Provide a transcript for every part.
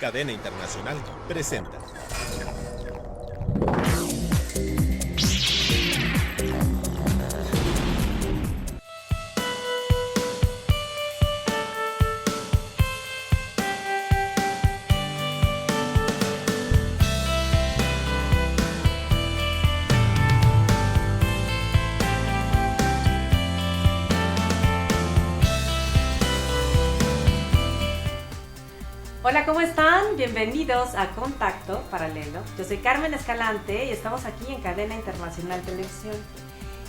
Cadena Internacional presenta. Hola, ¿cómo están? Bienvenidos a Contacto Paralelo. Yo soy Carmen Escalante y estamos aquí en Cadena Internacional Televisión,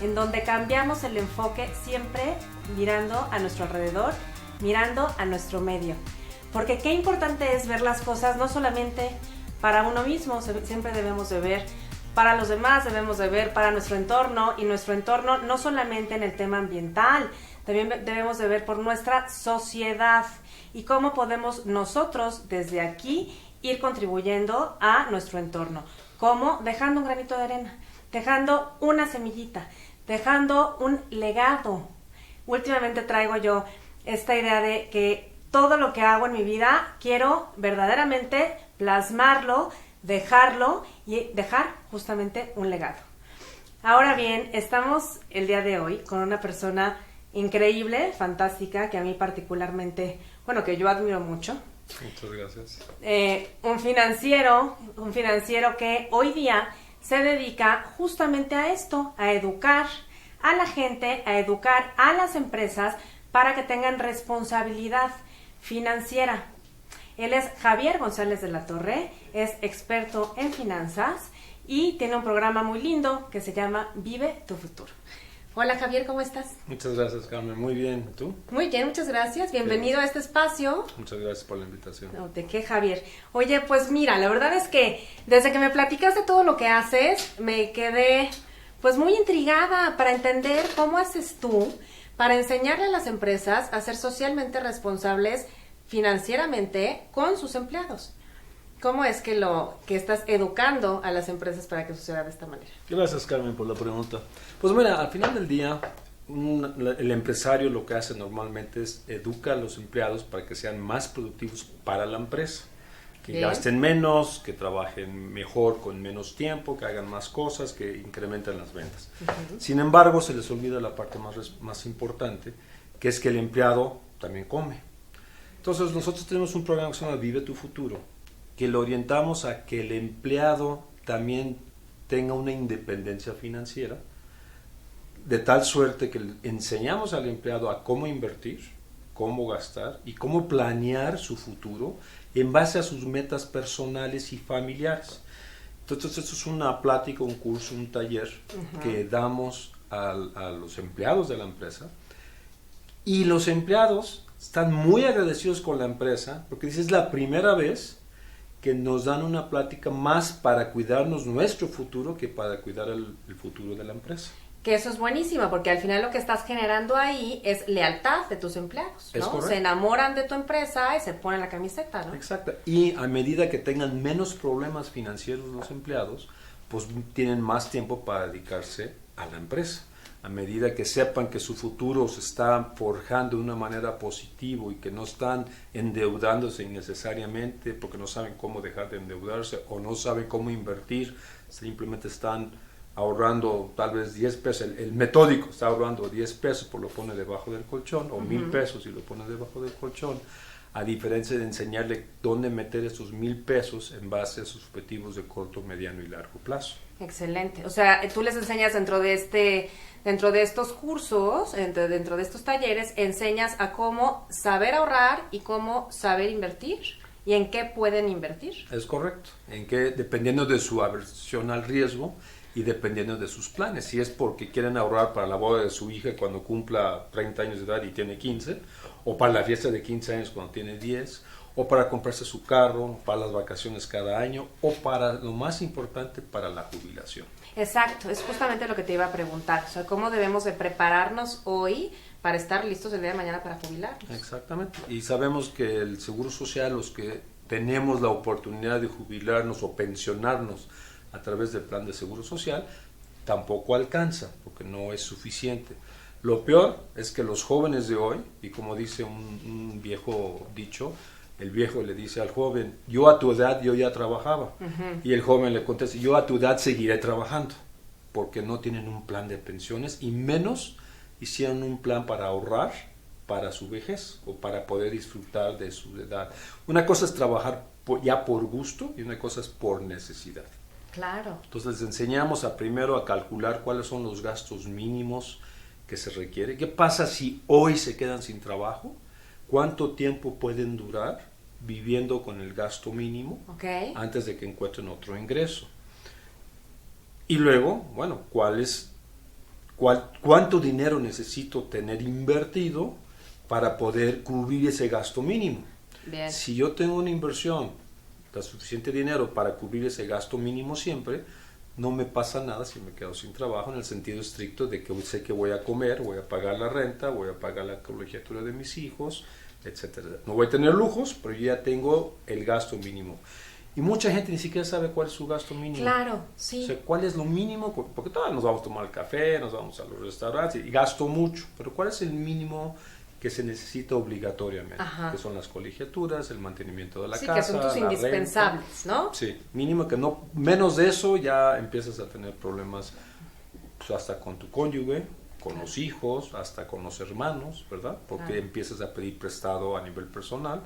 en donde cambiamos el enfoque siempre mirando a nuestro alrededor, mirando a nuestro medio. Porque qué importante es ver las cosas no solamente para uno mismo, siempre debemos de ver para los demás, debemos de ver para nuestro entorno, y nuestro entorno no solamente en el tema ambiental, también debemos de ver por nuestra sociedad y cómo podemos nosotros desde aquí ir contribuyendo a nuestro entorno. ¿Cómo? Dejando un granito de arena, dejando una semillita, dejando un legado. Últimamente traigo yo esta idea de que todo lo que hago en mi vida quiero verdaderamente plasmarlo, dejarlo y dejar justamente un legado. Ahora bien, estamos el día de hoy con una persona increíble, fantástica, que a mí particularmente, que yo admiro mucho. Muchas gracias. Un financiero que hoy día se dedica justamente a esto, a educar a la gente, a educar a las empresas para que tengan responsabilidad financiera. Él es Javier González de la Torre, es experto en finanzas y tiene un programa muy lindo que se llama Vive tu Futuro. Hola Javier, ¿cómo estás? Muchas gracias, Carmen. Muy bien, ¿tú? Muy bien, muchas gracias. Bienvenido a este espacio. Muchas gracias por la invitación. No, ¿de qué, Javier? Oye, pues mira, la verdad es que desde que me platicaste todo lo que haces, me quedé pues muy intrigada para entender cómo haces tú para enseñarle a las empresas a ser socialmente responsables financieramente con sus empleados. ¿Cómo es que estás educando a las empresas para que suceda de esta manera? Gracias, Carmen, por la pregunta. Pues mira, al final del día, el empresario lo que hace normalmente es educa a los empleados para que sean más productivos para la empresa. Que Bien. Gasten menos, que trabajen mejor con menos tiempo, que hagan más cosas, que incrementen las ventas. Uh-huh. Sin embargo, se les olvida la parte más importante, que es que el empleado también come. Entonces, nosotros tenemos un programa que se llama Vive tu Futuro, que lo orientamos a que el empleado también tenga una independencia financiera, de tal suerte que enseñamos al empleado a cómo invertir, cómo gastar y cómo planear su futuro en base a sus metas personales y familiares. Entonces, esto es una plática, un curso, un taller uh-huh. que damos a los empleados de la empresa, y los empleados están muy agradecidos con la empresa porque es la primera vez que nos dan una plática más para cuidarnos nuestro futuro que para cuidar el futuro de la empresa. Que eso es buenísimo, porque al final lo que estás generando ahí es lealtad de tus empleados, ¿no? Es correcto. Se enamoran de tu empresa y se ponen la camiseta, ¿no? Exacto. Y a medida que tengan menos problemas financieros los empleados, pues tienen más tiempo para dedicarse a la empresa. A medida que sepan que su futuro se está forjando de una manera positiva y que no están endeudándose innecesariamente porque no saben cómo dejar de endeudarse o no saben cómo invertir, simplemente están ahorrando tal vez 10 pesos, el metódico está ahorrando 10 pesos, pues lo pone debajo del colchón, o 1,000 pesos y lo pone debajo del colchón, a diferencia de enseñarle dónde meter esos 1,000 pesos en base a sus objetivos de corto, mediano y largo plazo. Excelente. O sea, tú les enseñas dentro de estos cursos, dentro de estos talleres, enseñas a cómo saber ahorrar y cómo saber invertir. ¿Y en qué pueden invertir? Es correcto. En qué, dependiendo de su aversión al riesgo y dependiendo de sus planes. Si es porque quieren ahorrar para la boda de su hija cuando cumpla 30 años de edad y tiene 15, o para la fiesta de 15 años cuando tiene 10, o para comprarse su carro, para las vacaciones cada año, o para, lo más importante, para la jubilación. Exacto, es justamente lo que te iba a preguntar. O sea, ¿cómo debemos de prepararnos hoy para estar listos el día de mañana para jubilarnos? Exactamente. Y sabemos que el Seguro Social, los que tenemos la oportunidad de jubilarnos o pensionarnos a través del plan de Seguro Social, tampoco alcanza, porque no es suficiente. Lo peor es que los jóvenes de hoy, y como dice un viejo dicho, el viejo le dice al joven, yo a tu edad yo ya trabajaba. Y el joven le contesta, yo a tu edad seguiré trabajando, porque no tienen un plan de pensiones y menos hicieron un plan para ahorrar para su vejez o para poder disfrutar de su edad. Una cosa es trabajar ya por gusto y una cosa es por necesidad. Claro. Entonces les enseñamos primero a calcular cuáles son los gastos mínimos que se requiere. ¿Qué pasa si hoy se quedan sin trabajo? ¿Cuánto tiempo pueden durar viviendo con el gasto mínimo antes de que encuentren otro ingreso? Y luego, bueno, ¿cuánto dinero necesito tener invertido para poder cubrir ese gasto mínimo? Bien. Si yo tengo una inversión de suficiente dinero para cubrir ese gasto mínimo siempre, no me pasa nada si me quedo sin trabajo en el sentido estricto de que sé que voy a comer, voy a pagar la renta, voy a pagar la colegiatura de mis hijos, etcétera. No voy a tener lujos, pero yo ya tengo el gasto mínimo. Y mucha gente ni siquiera sabe cuál es su gasto mínimo. Claro, sí. O sea, ¿cuál es lo mínimo? Porque todos nos vamos a tomar el café, nos vamos a los restaurantes y gasto mucho. Pero ¿cuál es el mínimo que se necesita obligatoriamente? Que son las colegiaturas, el mantenimiento de la casa, que son tus indispensables, renta, ¿no? Sí, mínimo que no, menos de eso ya empiezas a tener problemas pues, hasta con tu cónyuge, con los hijos, hasta con los hermanos, ¿verdad? Porque empiezas a pedir prestado a nivel personal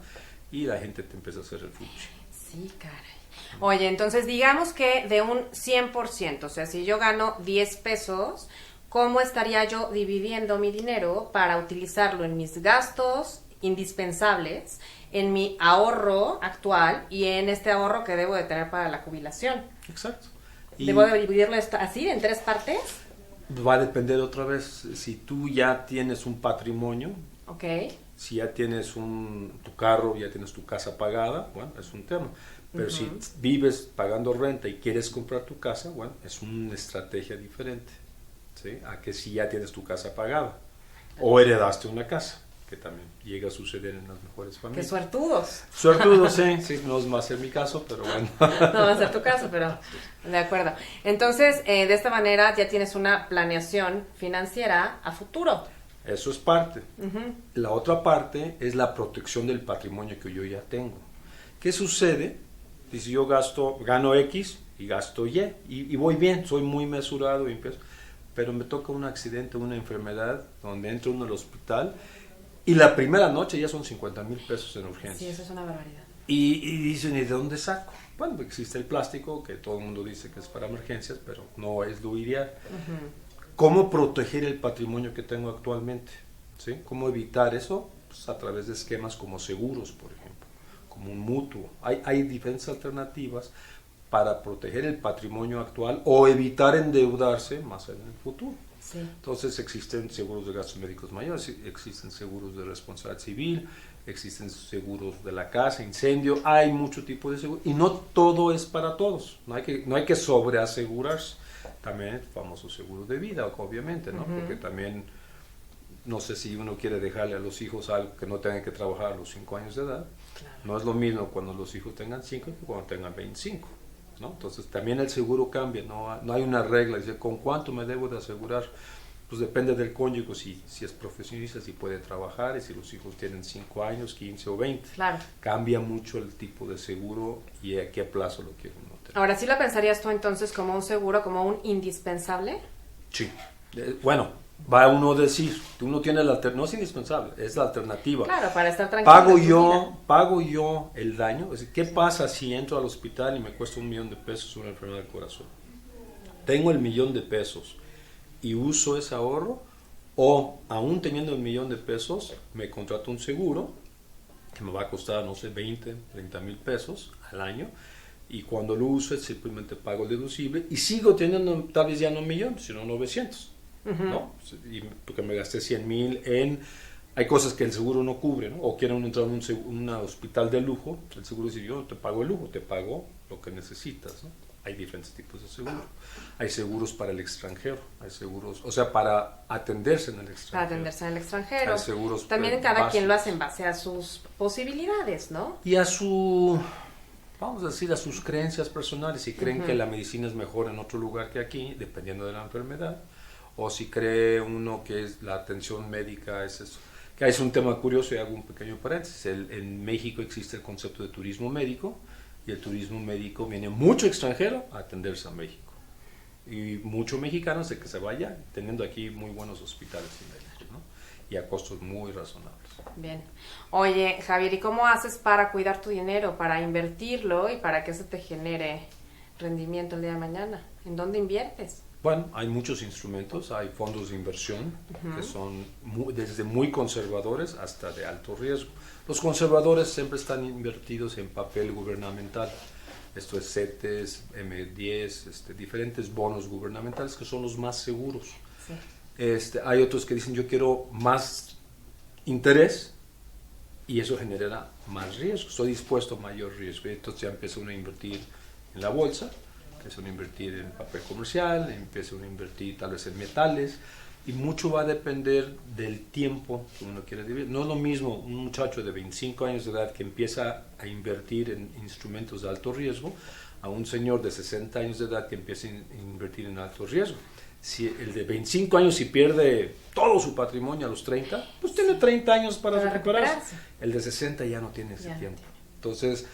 y la gente te empieza a hacer el fuchi. Sí, caray. Oye, entonces digamos que de un 100%, o sea, si yo gano 10 pesos, ¿cómo estaría yo dividiendo mi dinero para utilizarlo en mis gastos indispensables, en mi ahorro actual y en este ahorro que debo de tener para la jubilación? Exacto. ¿Debo de dividirlo así, en 3 partes? Va a depender otra vez, si tú ya tienes un patrimonio, si ya tienes tu carro, ya tienes tu casa pagada, bueno, es un tema. Pero si vives pagando renta y quieres comprar tu casa, bueno, es una estrategia diferente, ¿sí? A que si ya tienes tu casa pagada o heredaste una casa, que también llega a suceder en las mejores familias. ¡Qué suertudos! Suertudos, sí, no va a ser mi caso, pero bueno. No va a ser tu caso, pero de acuerdo. Entonces, de esta manera ya tienes una planeación financiera a futuro. Eso es parte. La otra parte es la protección del patrimonio que yo ya tengo. ¿Qué sucede? Si yo gano X y gasto y voy bien, soy muy mesurado, pero me toca un accidente, una enfermedad, donde entro uno al hospital y la primera noche ya son 50,000 pesos en urgencia. Sí, eso es una barbaridad. Y dicen, ¿y de dónde saco? Bueno, existe el plástico, que todo el mundo dice que es para emergencias, pero no es lo ideal. ¿Cómo proteger el patrimonio que tengo actualmente? ¿Sí? ¿Cómo evitar eso? Pues a través de esquemas como seguros, por ejemplo, como un mutuo. Hay diferentes alternativas para proteger el patrimonio actual o evitar endeudarse más en el futuro. Sí. Entonces existen seguros de gastos médicos mayores, existen seguros de responsabilidad civil, existen seguros de la casa, incendio, hay mucho tipo de seguros y no todo es para todos, no hay que sobreasegurarse. También el famoso seguro de vida, obviamente, ¿no? Porque también, no sé si uno quiere dejarle a los hijos algo que no tengan que trabajar a los 5 años de edad. Claro. No es lo mismo cuando los hijos tengan 5 que cuando tengan 25, ¿no? Entonces también el seguro cambia, no hay una regla, dice, ¿con cuánto me debo de asegurar? Pues depende del cónyuge, si es profesionista, si puede trabajar, y si los hijos tienen 5 años, 15 o 20. Claro. Cambia mucho el tipo de seguro y a qué plazo lo quieren tener. Ahora, ¿sí lo pensarías tú entonces como un seguro, como un indispensable? Sí. Bueno, va uno a decir, uno tiene no es indispensable, es la alternativa. Claro, para estar tranquilo. Pago yo el daño. Es decir, ¿qué pasa si entro al hospital y me cuesta $1,000,000 una enfermedad del corazón? Tengo el $1,000,000 y uso ese ahorro, o aún teniendo el $1,000,000 me contrato un seguro que me va a costar, no sé, 20, 30,000 pesos al año, y cuando lo uso simplemente pago el deducible y sigo teniendo tal vez ya no 1,000,000, sino 900, ¿no? Porque me gasté 100,000 hay cosas que el seguro no cubre, ¿no? O quieren entrar en un hospital de lujo, el seguro dice, yo no te pago el lujo, te pago lo que necesitas, ¿no? Hay diferentes tipos de seguros. Hay seguros para el extranjero, hay seguros, o sea, para atenderse en el extranjero. Para atenderse en el extranjero. Hay seguros también cada básicos. quien lo hace en base a sus posibilidades, ¿no? Y vamos a decir, a sus creencias personales. Si creen que la medicina es mejor en otro lugar que aquí, dependiendo de la enfermedad, o si cree uno que la atención médica es eso. Que es un tema curioso y hago un pequeño paréntesis. En México existe el concepto de turismo médico y el turismo médico viene mucho extranjero a atenderse a México. Y muchos mexicanos de que se vaya teniendo aquí muy buenos hospitales y médicos, ¿no? Y a costos muy razonables. Bien. Oye, Javier, ¿y cómo haces para cuidar tu dinero, para invertirlo y para que eso te genere rendimiento el día de mañana? ¿En dónde inviertes? Bueno, hay muchos instrumentos, hay fondos de inversión que son desde muy conservadores hasta de alto riesgo. Los conservadores siempre están invertidos en papel gubernamental. Esto es CETES, M10, diferentes bonos gubernamentales que son los más seguros. Sí. Hay otros que dicen yo quiero más interés y eso genera más riesgo. Estoy dispuesto a mayor riesgo. Entonces ya empieza uno a invertir en la bolsa, empieza uno a invertir en papel comercial, empieza uno a invertir tal vez en metales y mucho va a depender del tiempo que uno quiere vivir. No es lo mismo un muchacho de 25 años de edad que empieza a invertir en instrumentos de alto riesgo a un señor de 60 años de edad que empieza a invertir en alto riesgo. Si el de 25 años si pierde todo su patrimonio a los 30, pues tiene 30 años para recuperarse. El de 60 ya no tiene ese tiempo. Entonces,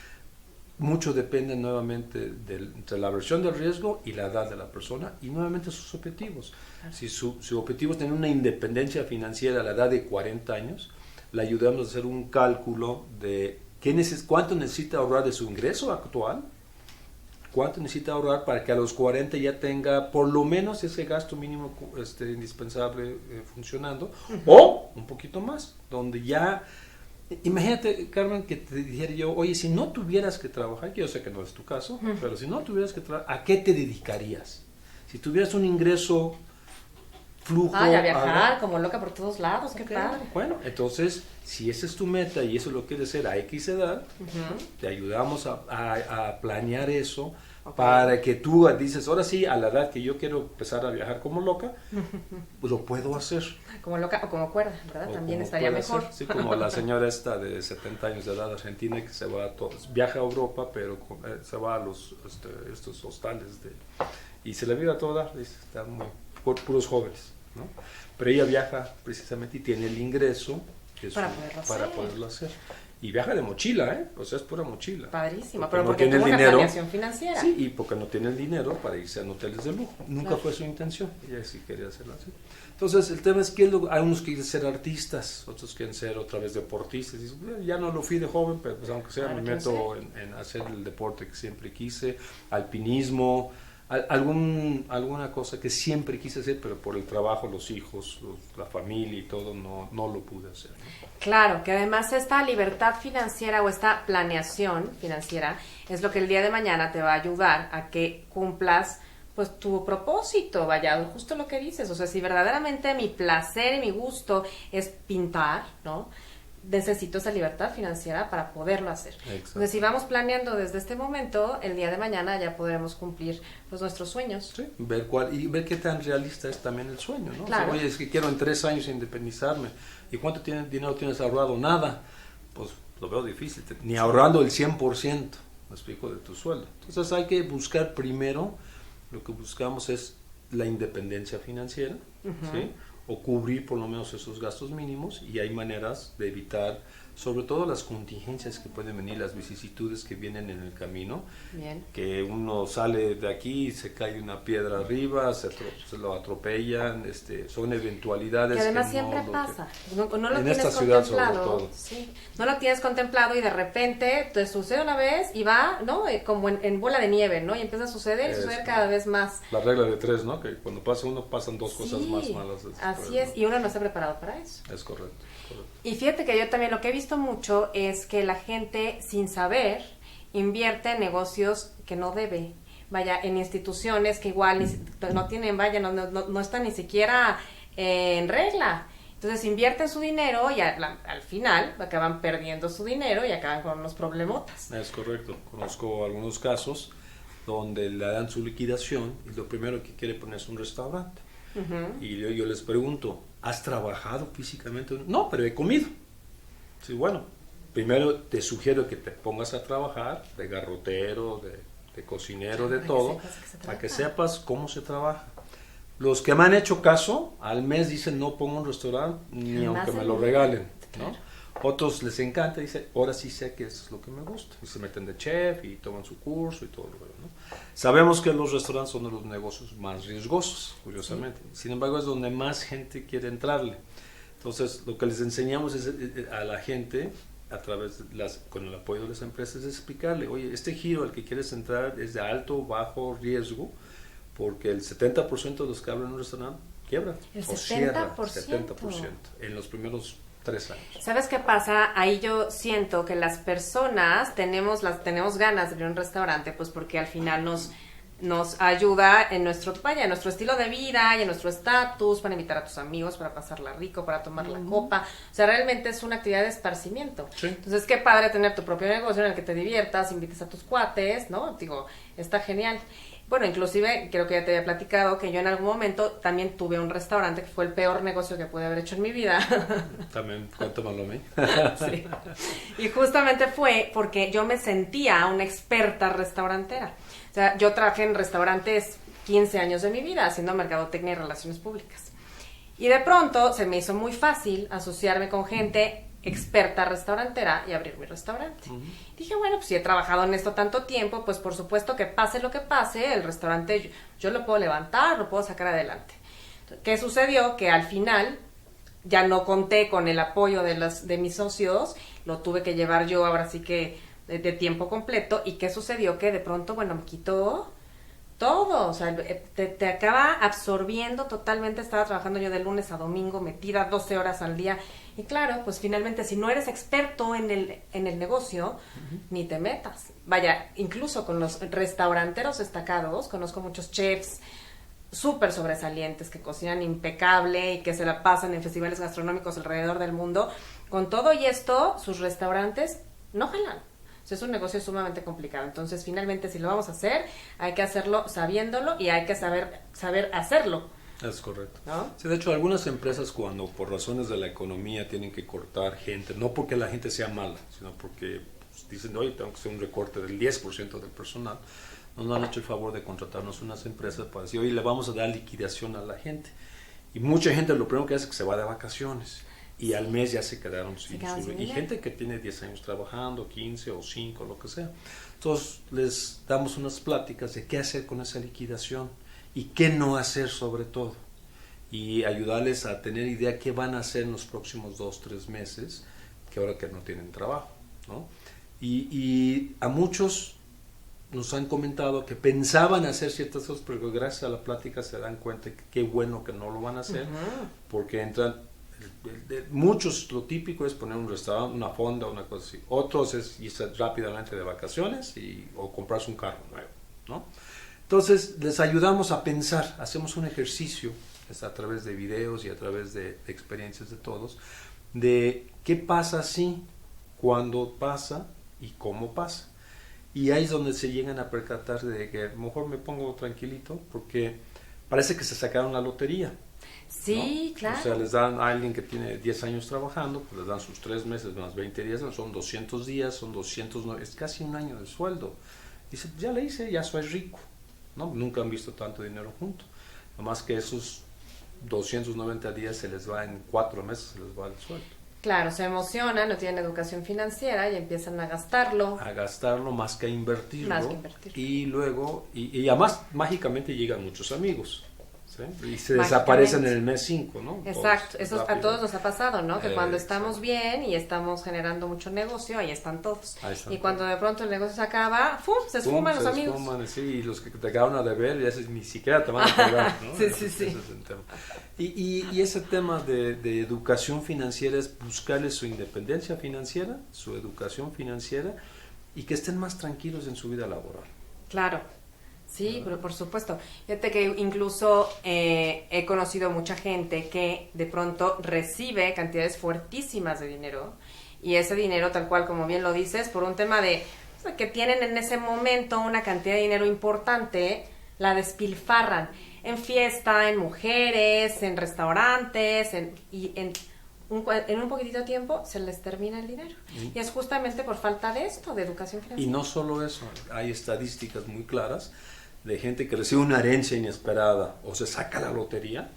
mucho depende nuevamente de la versión del riesgo y la edad de la persona y nuevamente sus objetivos. Si su objetivo es tener una independencia financiera a la edad de 40 años, le ayudamos a hacer un cálculo de cuánto necesita ahorrar de su ingreso actual, cuánto necesita ahorrar para que a los 40 ya tenga por lo menos ese gasto mínimo indispensable funcionando, o un poquito más, donde ya... Imagínate, Carmen, que te dijera yo, oye, si no tuvieras que trabajar, que yo sé que no es tu caso, pero si no tuvieras que trabajar, ¿a qué te dedicarías? Si tuvieras un ingreso flujo... a viajar como loca por todos lados, qué padre. Bueno, entonces, si esa es tu meta y eso lo quieres hacer a X edad, te ayudamos a planear eso para que tú dices, ahora sí, a la edad que yo quiero empezar a viajar como loca, pues lo puedo hacer. Como loca o como cuerda, ¿verdad? También estaría mejor. Ser. Sí, como la señora esta de 70 años de edad argentina que se va viaja a Europa, pero se va a estos hostales y se le vive a toda, están puros jóvenes, ¿no? Pero ella viaja precisamente y tiene el ingreso para poderlo hacer. Y viaja de mochila, o sea, es pura mochila. Padrísimo, pero porque tuvo una planeación financiera. Sí, y porque no tiene el dinero para irse a hoteles de lujo. Nunca fue su intención, ella sí quería hacerlo así. Entonces, el tema es que hay unos que quieren ser artistas, otros quieren ser otra vez deportistas. Y dicen, ya no lo fui de joven, pero pues aunque sea me meto en hacer el deporte que siempre quise, alpinismo, alguna cosa que siempre quise hacer, pero por el trabajo, los hijos, la familia y todo, no lo pude hacer, ¿no? Claro, que además esta libertad financiera o esta planeación financiera es lo que el día de mañana te va a ayudar a que cumplas pues tu propósito, vaya, justo lo que dices. O sea, si verdaderamente mi placer y mi gusto es pintar, ¿no? Necesito esa libertad financiera para poderlo hacer. Exacto. Entonces, si vamos planeando desde este momento, el día de mañana ya podremos cumplir pues nuestros sueños. Sí, ver qué tan realista es también el sueño, ¿no? Claro. O sea, oye, es que quiero en 3 años independizarme. ¿Y cuánto dinero tienes ahorrado? Nada. Pues lo veo difícil. Ni ahorrando el 100%, me explico, de tu sueldo. Entonces hay que buscar primero, lo que buscamos es la independencia financiera, ¿sí? O cubrir por lo menos esos gastos mínimos, y hay maneras de evitar sobre todo las contingencias que pueden venir, las vicisitudes que vienen en el camino. Bien. Que uno sale de aquí y se cae una piedra arriba, se lo atropellan, son eventualidades que además que siempre no pasa, no lo en tienes esta ciudad contemplado, sobre todo. sí, no lo tienes contemplado y de repente te sucede una vez y va, ¿no? Como en bola de nieve, ¿no? Y empieza a suceder y suceder cada vez más. La regla de 3, ¿no? Que cuando pasa uno pasan 2 cosas más malas. Así es, y uno no está preparado para eso. Es correcto. Y fíjate que yo también lo que he visto mucho es que la gente sin saber invierte en negocios que no debe, vaya, en instituciones que igual no tienen, vaya, no están ni siquiera en regla. Entonces invierten su dinero y al final acaban perdiendo su dinero y acaban con unos problemotas. Es correcto. Conozco algunos casos donde le dan su liquidación y lo primero que quiere poner es un restaurante. Y yo les pregunto, ¿has trabajado físicamente? No, pero he comido. Sí, bueno, primero te sugiero que te pongas a trabajar de garrotero, de cocinero, de todo, para que sepas cómo se trabaja. Los que me han hecho caso, al mes dicen no pongo un restaurante ni Jamás aunque me en lo mi vida. regalen, ¿no? Claro. Otros les encanta, dicen, ahora sí sé que eso es lo que me gusta. Y se meten de chef y toman su curso y todo lo demás, ¿no? Sabemos que los restaurantes son de los negocios más riesgosos, curiosamente. Sí. Sin embargo, es donde más gente quiere entrarle. Entonces, lo que les enseñamos es, a la gente, a través de con el apoyo de las empresas, es explicarle, oye, este giro al que quieres entrar es de alto o bajo riesgo, porque el 70% de los que abren un restaurante quiebran El o cierran, 70%. 70% en los primeros 3 años. ¿Sabes qué pasa? Ahí yo siento que las personas tenemos ganas de abrir un restaurante, pues porque al final nos ayuda en nuestro estilo de vida y en nuestro estatus, para invitar a tus amigos, para pasarla rico, para tomar la copa. O sea, realmente es una actividad de esparcimiento. Sí. Entonces, qué padre tener tu propio negocio en el que te diviertas, invites a tus cuates, ¿no? Digo, está genial. Bueno, inclusive, creo que ya te había platicado que yo en algún momento también tuve un restaurante que fue el peor negocio que pude haber hecho en mi vida. También, cuéntamelo a mí. Sí. Y justamente fue porque yo me sentía una experta restaurantera. O sea, yo trabajé en restaurantes 15 años de mi vida haciendo mercadotecnia y relaciones públicas. Y de pronto se me hizo muy fácil asociarme con gente experta restaurantera y abrir mi restaurante. Dije, bueno, pues si he trabajado en esto tanto tiempo, pues por supuesto que pase lo que pase, el restaurante yo lo puedo levantar, lo puedo sacar adelante. ¿Qué sucedió? Que al final ya no conté con el apoyo de mis socios, lo tuve que llevar yo ahora sí que de tiempo completo. ¿Y qué sucedió? Que de pronto, bueno, me quitó todo, o sea, te acaba absorbiendo totalmente. Estaba trabajando yo de lunes a domingo, metida 12 horas al día, y claro, pues finalmente si no eres experto en el negocio, ni te metas. Vaya, incluso con los restauranteros destacados, conozco muchos chefs súper sobresalientes que cocinan impecable y que se la pasan en festivales gastronómicos alrededor del mundo. Con todo y esto, sus restaurantes no jalan. O sea, es un negocio sumamente complicado. Entonces, finalmente, si lo vamos a hacer, hay que hacerlo sabiéndolo y hay que saber hacerlo. Es correcto. ¿No? Sí, de hecho, algunas empresas cuando por razones de la economía tienen que cortar gente, no porque la gente sea mala, sino porque pues, dicen, oye, tengo que hacer un recorte del 10% del personal, nos han hecho el favor de contratarnos unas empresas para decir, oye, le vamos a dar liquidación a la gente. Y mucha gente lo primero que hace es que se va de vacaciones. Y al mes ya se quedaron sin y gente que tiene 10 años trabajando, 15 o 5, lo que sea. Entonces les damos unas pláticas de qué hacer con esa liquidación y qué no hacer sobre todo. Y ayudarles a tener idea qué van a hacer en los próximos 2-3 meses, que ahora que no tienen trabajo, ¿no? Y a muchos nos han comentado que pensaban hacer ciertas cosas, pero gracias a la plática se dan cuenta que qué bueno que no lo van a hacer, porque entran... muchos lo típico es poner un restaurante, una fonda, una cosa así. Otros es irse rápidamente de vacaciones o comprarse un carro nuevo, ¿no? Entonces les ayudamos a pensar, hacemos un ejercicio a través de videos y a través de experiencias de todos, de qué pasa si, cuándo pasa y cómo pasa. Y ahí es donde se llegan a percatar de que a lo mejor me pongo tranquilito porque parece que se sacaron la lotería. Sí, ¿no? claro. O sea, les dan a alguien que tiene 10 años trabajando, pues les dan sus 3 meses más 20 días, son 200 días, son 209, es casi un año de sueldo. Dice, ya le hice, ya soy rico, ¿no? Nunca han visto tanto dinero junto. Nomás que esos 290 días se les va en 4 meses, se les va el sueldo. Claro, se emocionan, no tienen educación financiera y empiezan a gastarlo. A gastarlo más que a invertirlo. Más que invertirlo. Y luego, y además mágicamente llegan muchos amigos. ¿Sí? Y se desaparecen en el mes 5, ¿no? Exacto, eso rápido. A todos nos ha pasado, ¿no? Que cuando estamos exacto. bien y estamos generando mucho negocio, ahí están todos. Ahí están y cuando de pronto el negocio se acaba, ¡fum! Se esfuman los amigos. Sí, y los que te acaban a deber, ya ni siquiera te van a pagar, ¿no? Sí. Ese es el tema. Y ese tema de educación financiera es buscarles su independencia financiera, su educación financiera, y que estén más tranquilos en su vida laboral. Claro. Sí, pero por supuesto. Fíjate que incluso he conocido mucha gente que de pronto recibe cantidades fuertísimas de dinero y ese dinero, tal cual como bien lo dices, por un tema de o sea, que tienen en ese momento una cantidad de dinero importante, la despilfarran en fiesta, en mujeres, en restaurantes, y en un poquitito de tiempo se les termina el dinero. Y es justamente por falta de esto, de educación financiera. Y no solo eso, hay estadísticas muy claras de gente que recibe una herencia inesperada o se saca la lotería,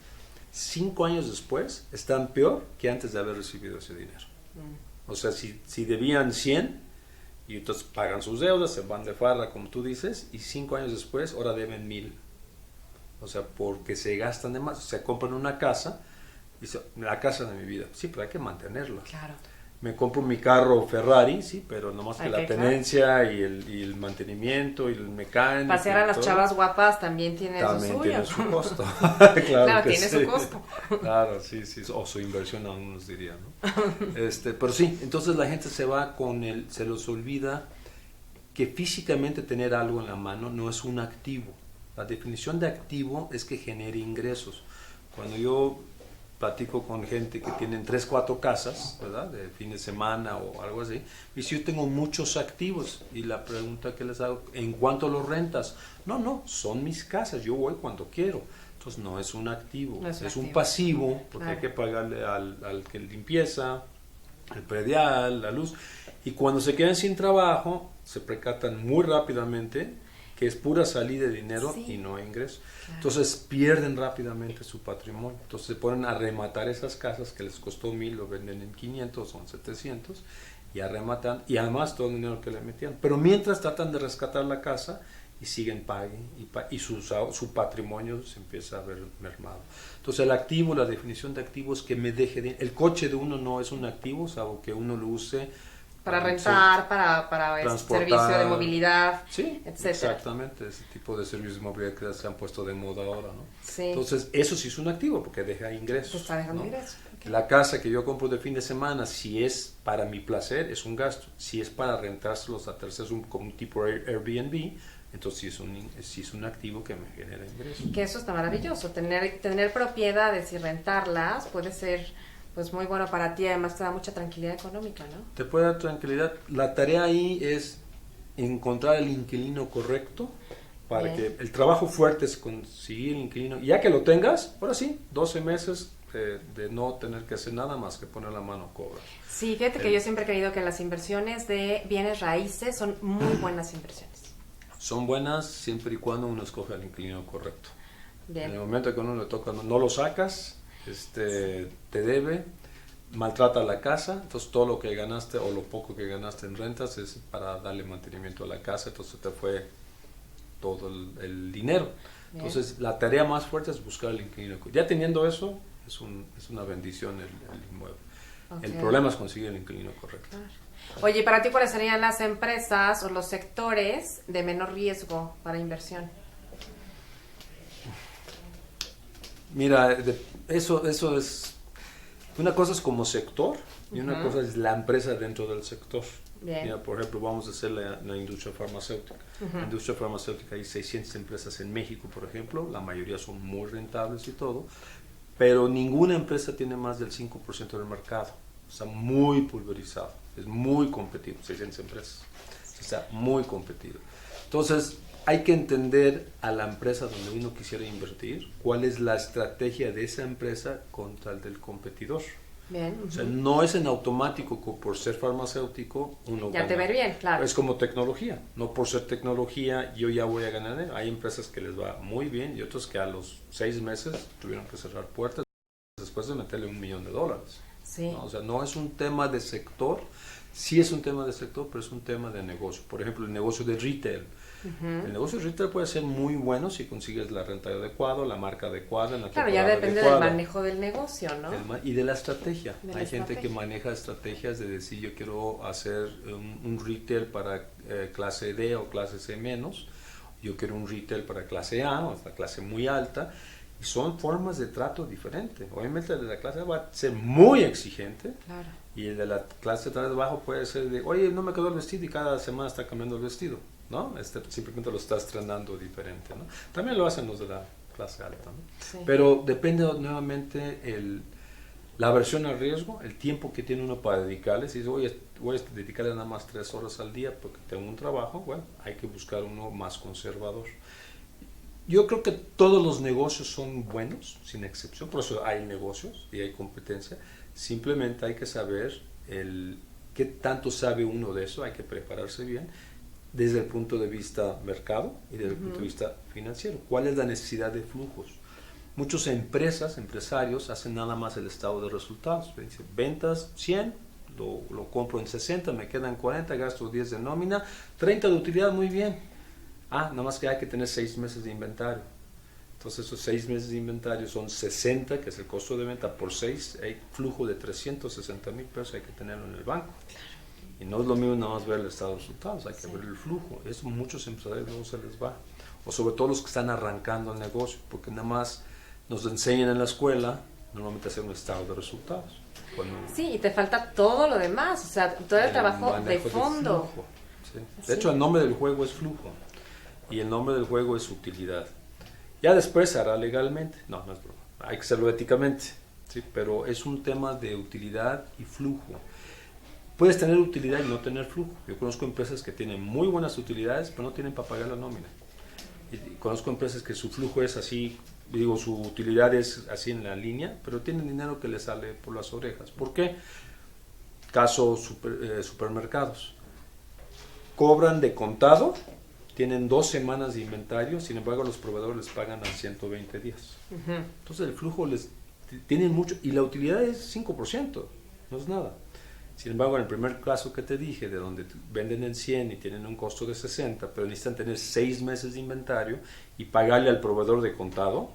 5 años después están peor que antes de haber recibido ese dinero. O sea, si debían 100 y entonces pagan sus deudas, se van de farra, como tú dices, y 5 años después ahora deben 1000. O sea, porque se gastan de más. Se compran una casa y dicen, la casa de mi vida. Sí, pero hay que mantenerla. Claro. Me compro mi carro Ferrari, sí, pero nomás que Ok, la tenencia y el mantenimiento y el mecánico. Pasear a y las todo, chavas guapas también tiene también su suyo. tiene su costo. Claro, que tiene sí. su costo. Claro, sí, sí. O su inversión, algunos dirían, ¿no? Pero sí, entonces la gente se va se los olvida que físicamente tener algo en la mano no es un activo. La definición de activo es que genere ingresos. Cuando yo platico con gente que tienen 3, 4 casas, ¿verdad? De fin de semana o algo así, y si yo tengo muchos activos, y la pregunta que les hago, ¿en cuánto los rentas? No, son mis casas, yo voy cuando quiero. Entonces no es un activo, No es un es un activo. pasivo, porque Claro. hay que pagarle al que limpieza, el predial, la luz, y cuando se quedan sin trabajo, se percatan muy rápidamente que es pura salida de dinero Sí. y no hay ingreso. Claro. Entonces pierden rápidamente su patrimonio. Entonces se ponen a rematar esas casas que les costó 1000, lo venden en 500 o en 700 y a rematan, y además todo el dinero que le metían. Pero mientras tratan de rescatar la casa y siguen paguen y su patrimonio se empieza a ver mermado. Entonces el activo, la definición de activo es que me deje el coche de uno no es un activo, salvo que uno lo use Para rentar, para transportar, servicio de movilidad, sí, etcétera. exactamente, ese tipo de servicios de movilidad que se han puesto de moda ahora, ¿no? Sí. Entonces, eso sí es un activo porque deja ingresos. Te está dejando ¿no? ingresos. Ok. La casa que yo compro de fin de semana, si es para mi placer, es un gasto. Si es para rentárselos a terceros como un tipo Airbnb, entonces sí es un activo que me genera ingresos. Que eso está maravilloso, tener propiedades y rentarlas puede ser pues muy bueno para ti, además te da mucha tranquilidad económica, ¿no? Te puede dar tranquilidad. La tarea ahí es encontrar el inquilino correcto para Bien. que el trabajo fuerte es conseguir el inquilino. Y ya que lo tengas, ahora sí, 12 meses de no tener que hacer nada más que poner la mano a cobrar. Sí, fíjate que yo siempre he creído que las inversiones de bienes raíces son muy buenas inversiones. Son buenas siempre y cuando uno escoge al inquilino correcto. En el Bien. momento que uno le toca, no lo sacas, te debe, maltrata la casa, entonces todo lo que ganaste o lo poco que ganaste en rentas es para darle mantenimiento a la casa, entonces te fue todo el dinero. Bien. Entonces la tarea más fuerte es buscar el inquilino. Ya teniendo eso, es una bendición el inmueble. Ok. El problema es conseguir el inquilino correcto. Claro. Oye, para ti, ¿cuáles serían las empresas o los sectores de menor riesgo para inversión? Mira, eso es... Una cosa es como sector y una cosa es la empresa dentro del sector. Bien. Mira, por ejemplo, vamos a hacer la industria farmacéutica. La industria farmacéutica, hay 600 empresas en México, por ejemplo, la mayoría son muy rentables y todo, pero ninguna empresa tiene más del 5% del mercado. Está muy pulverizado, es muy competido, 600 empresas, está muy competido. Entonces, hay que entender a la empresa donde uno quisiera invertir, cuál es la estrategia de esa empresa contra el del competidor. Bien. O sea, no es en automático que por ser farmacéutico uno Ya gana. te ver bien, claro. Es como tecnología, no por ser tecnología yo ya voy a ganar dinero. Hay empresas que les va muy bien y otros que a los 6 meses tuvieron que cerrar puertas después de meterle $1 millón. Sí. ¿No? O sea, no es un tema de sector, sí es un tema de sector, pero es un tema de negocio. Por ejemplo, el negocio de retail. El negocio de retail puede ser muy bueno si consigues la renta adecuada, la marca adecuada, en la Claro, ya temporada depende adecuada. del manejo del negocio, ¿no? Y de la estrategia. De la Hay gente que estrategia. maneja estrategias de decir yo quiero hacer un retail para clase D o clase C menos, yo quiero un retail para clase A o hasta clase muy alta, y son formas de trato diferentes. Obviamente el de la clase A va a ser muy exigente, Claro. y el de la clase de abajo puede ser de, oye, no me quedó el vestido y cada semana está cambiando el vestido, ¿no? Simplemente lo está estrenando diferente, ¿no? También lo hacen los de la clase alta, ¿no? Sí. Pero depende nuevamente la aversión al riesgo, el tiempo que tiene uno para dedicarle. Si dice, oye, voy a dedicarle nada más 3 horas al día porque tengo un trabajo, bueno, hay que buscar uno más conservador. Yo creo que todos los negocios son buenos, sin excepción, por eso hay negocios y hay competencia. Simplemente hay que saber qué tanto sabe uno de eso, hay que prepararse bien. desde el punto de vista mercado y desde el punto de vista financiero. ¿Cuál es la necesidad de flujos? Muchas empresas, empresarios, hacen nada más el estado de resultados. Dicen, ventas 100, lo compro en 60, me quedan 40, gasto 10 de nómina, 30 de utilidad, muy bien. Nada más que hay que tener 6 meses de inventario. Entonces esos 6 meses de inventario son 60, que es el costo de venta, por 6, hay flujo de 360,000 pesos, hay que tenerlo en el banco. Y no es lo mismo nada más ver el estado de resultados, hay que ver el flujo. Eso muchos empresarios no se les va. O sobre todo los que están arrancando el negocio, porque nada más nos enseñan en la escuela normalmente hacer un estado de resultados. Sí, y te falta todo lo demás, o sea, todo el trabajo de fondo. Sí. De hecho, el nombre del juego es flujo y el nombre del juego es utilidad. Ya después se hará legalmente, no es broma, hay que hacerlo éticamente, ¿sí? Pero es un tema de utilidad y flujo. Puedes tener utilidad y no tener flujo. Yo conozco empresas que tienen muy buenas utilidades, pero no tienen para pagar la nómina. Y conozco empresas que su flujo es así, su utilidad es así en la línea, pero tienen dinero que les sale por las orejas. ¿Por qué? Caso supermercados. Cobran de contado, tienen 2 semanas de inventario, sin embargo los proveedores les pagan a 120 días. Entonces el flujo tienen mucho, y la utilidad es 5%, no es nada. Sin embargo, en el primer caso que te dije, de donde venden en 100 y tienen un costo de 60, pero necesitan tener 6 meses de inventario y pagarle al proveedor de contado,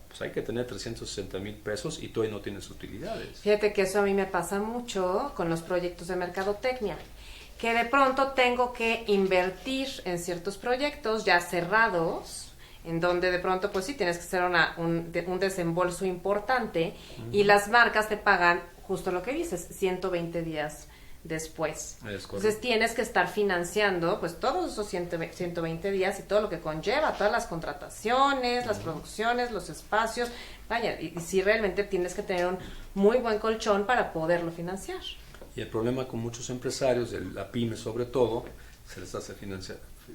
pues hay que tener 360,000 pesos y todavía no tienes utilidades. Fíjate que eso a mí me pasa mucho con los proyectos de mercadotecnia, que de pronto tengo que invertir en ciertos proyectos ya cerrados, en donde de pronto pues sí tienes que hacer un desembolso importante y las marcas te pagan justo lo que dices, 120 días después. Entonces tienes que estar financiando pues todos esos 120 días y todo lo que conlleva, todas las contrataciones, las producciones, los espacios, vaya, y sí realmente tienes que tener un muy buen colchón para poderlo financiar. Y el problema con muchos empresarios, de la pyme sobre todo, se les hace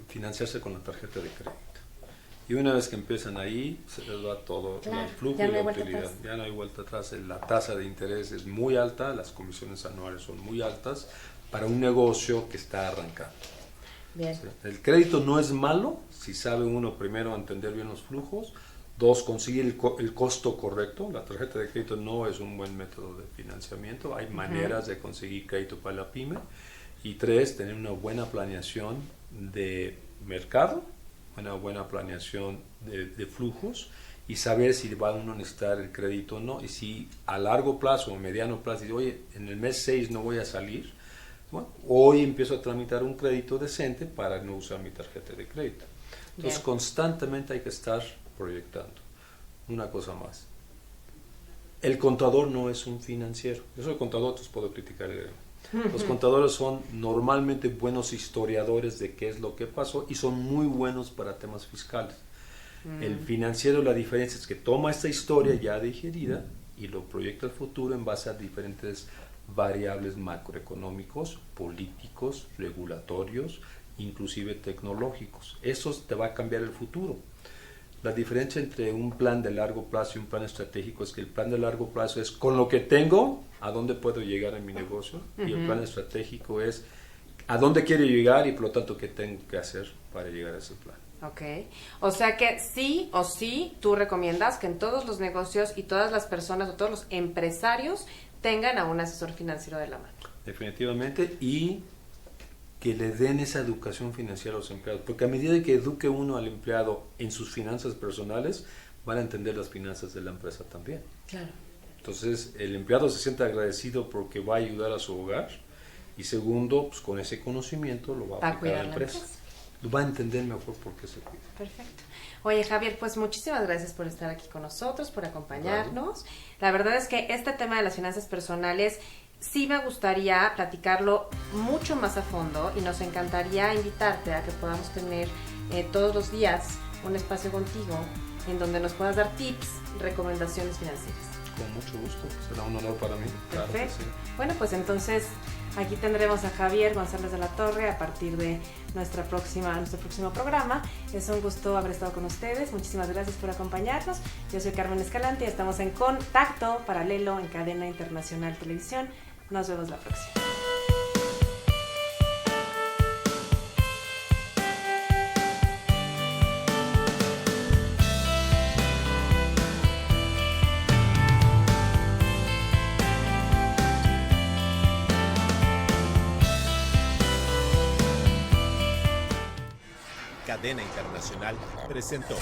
financiarse con la tarjeta de crédito. Y una vez que empiezan ahí, se les va todo, el flujo y la utilidad. Ya no hay vuelta atrás. La tasa de interés es muy alta, las comisiones anuales son muy altas para un negocio que está arrancando. Bien. ¿Sí? El crédito no es malo si sabe uno primero entender bien los flujos, 2, conseguir el costo correcto. La tarjeta de crédito no es un buen método de financiamiento, hay maneras de conseguir crédito para la pyme. Y 3, tener una buena planeación de mercado, una buena planeación de flujos y saber si va uno a necesitar el crédito o no. Y si a largo plazo o mediano plazo dice, oye, en el mes 6 no voy a salir, bueno, hoy empiezo a tramitar un crédito decente para no usar mi tarjeta de crédito. Entonces, constantemente hay que estar proyectando. Una cosa más. El contador no es un financiero. Yo soy contador, entonces puedo criticar el Los contadores son normalmente buenos historiadores de qué es lo que pasó y son muy buenos para temas fiscales. El financiero, la diferencia es que toma esta historia ya digerida y lo proyecta al futuro en base a diferentes variables macroeconómicos, políticos, regulatorios, inclusive tecnológicos. Eso te va a cambiar el futuro. La diferencia entre un plan de largo plazo y un plan estratégico es que el plan de largo plazo es con lo que tengo, a dónde puedo llegar en mi negocio, y el plan estratégico es a dónde quiero llegar y por lo tanto qué tengo que hacer para llegar a ese plan. Ok, o sea que sí o sí tú recomiendas que en todos los negocios y todas las personas o todos los empresarios tengan a un asesor financiero de la mano. Definitivamente, y que le den esa educación financiera a los empleados, porque a medida que eduque uno al empleado en sus finanzas personales, van a entender las finanzas de la empresa también. Claro. Entonces, el empleado se siente agradecido porque va a ayudar a su hogar, y segundo, pues con ese conocimiento lo va a aplicar a la empresa. Lo va a entender mejor por qué se cuida. Perfecto. Oye, Javier, pues muchísimas gracias por estar aquí con nosotros, por acompañarnos. Vale. La verdad es que este tema de las finanzas personales sí me gustaría platicarlo mucho más a fondo y nos encantaría invitarte a que podamos tener todos los días un espacio contigo en donde nos puedas dar tips, recomendaciones financieras. Con mucho gusto, será un honor para mí. Perfecto. Claro que sí. Bueno, pues entonces aquí tendremos a Javier González de la Torre a partir de nuestro próximo programa. Es un gusto haber estado con ustedes. Muchísimas gracias por acompañarnos. Yo soy Carmen Escalante y estamos en Contacto Paralelo en Cadena Internacional Televisión. Nos vemos la próxima. Cadena Internacional presentó.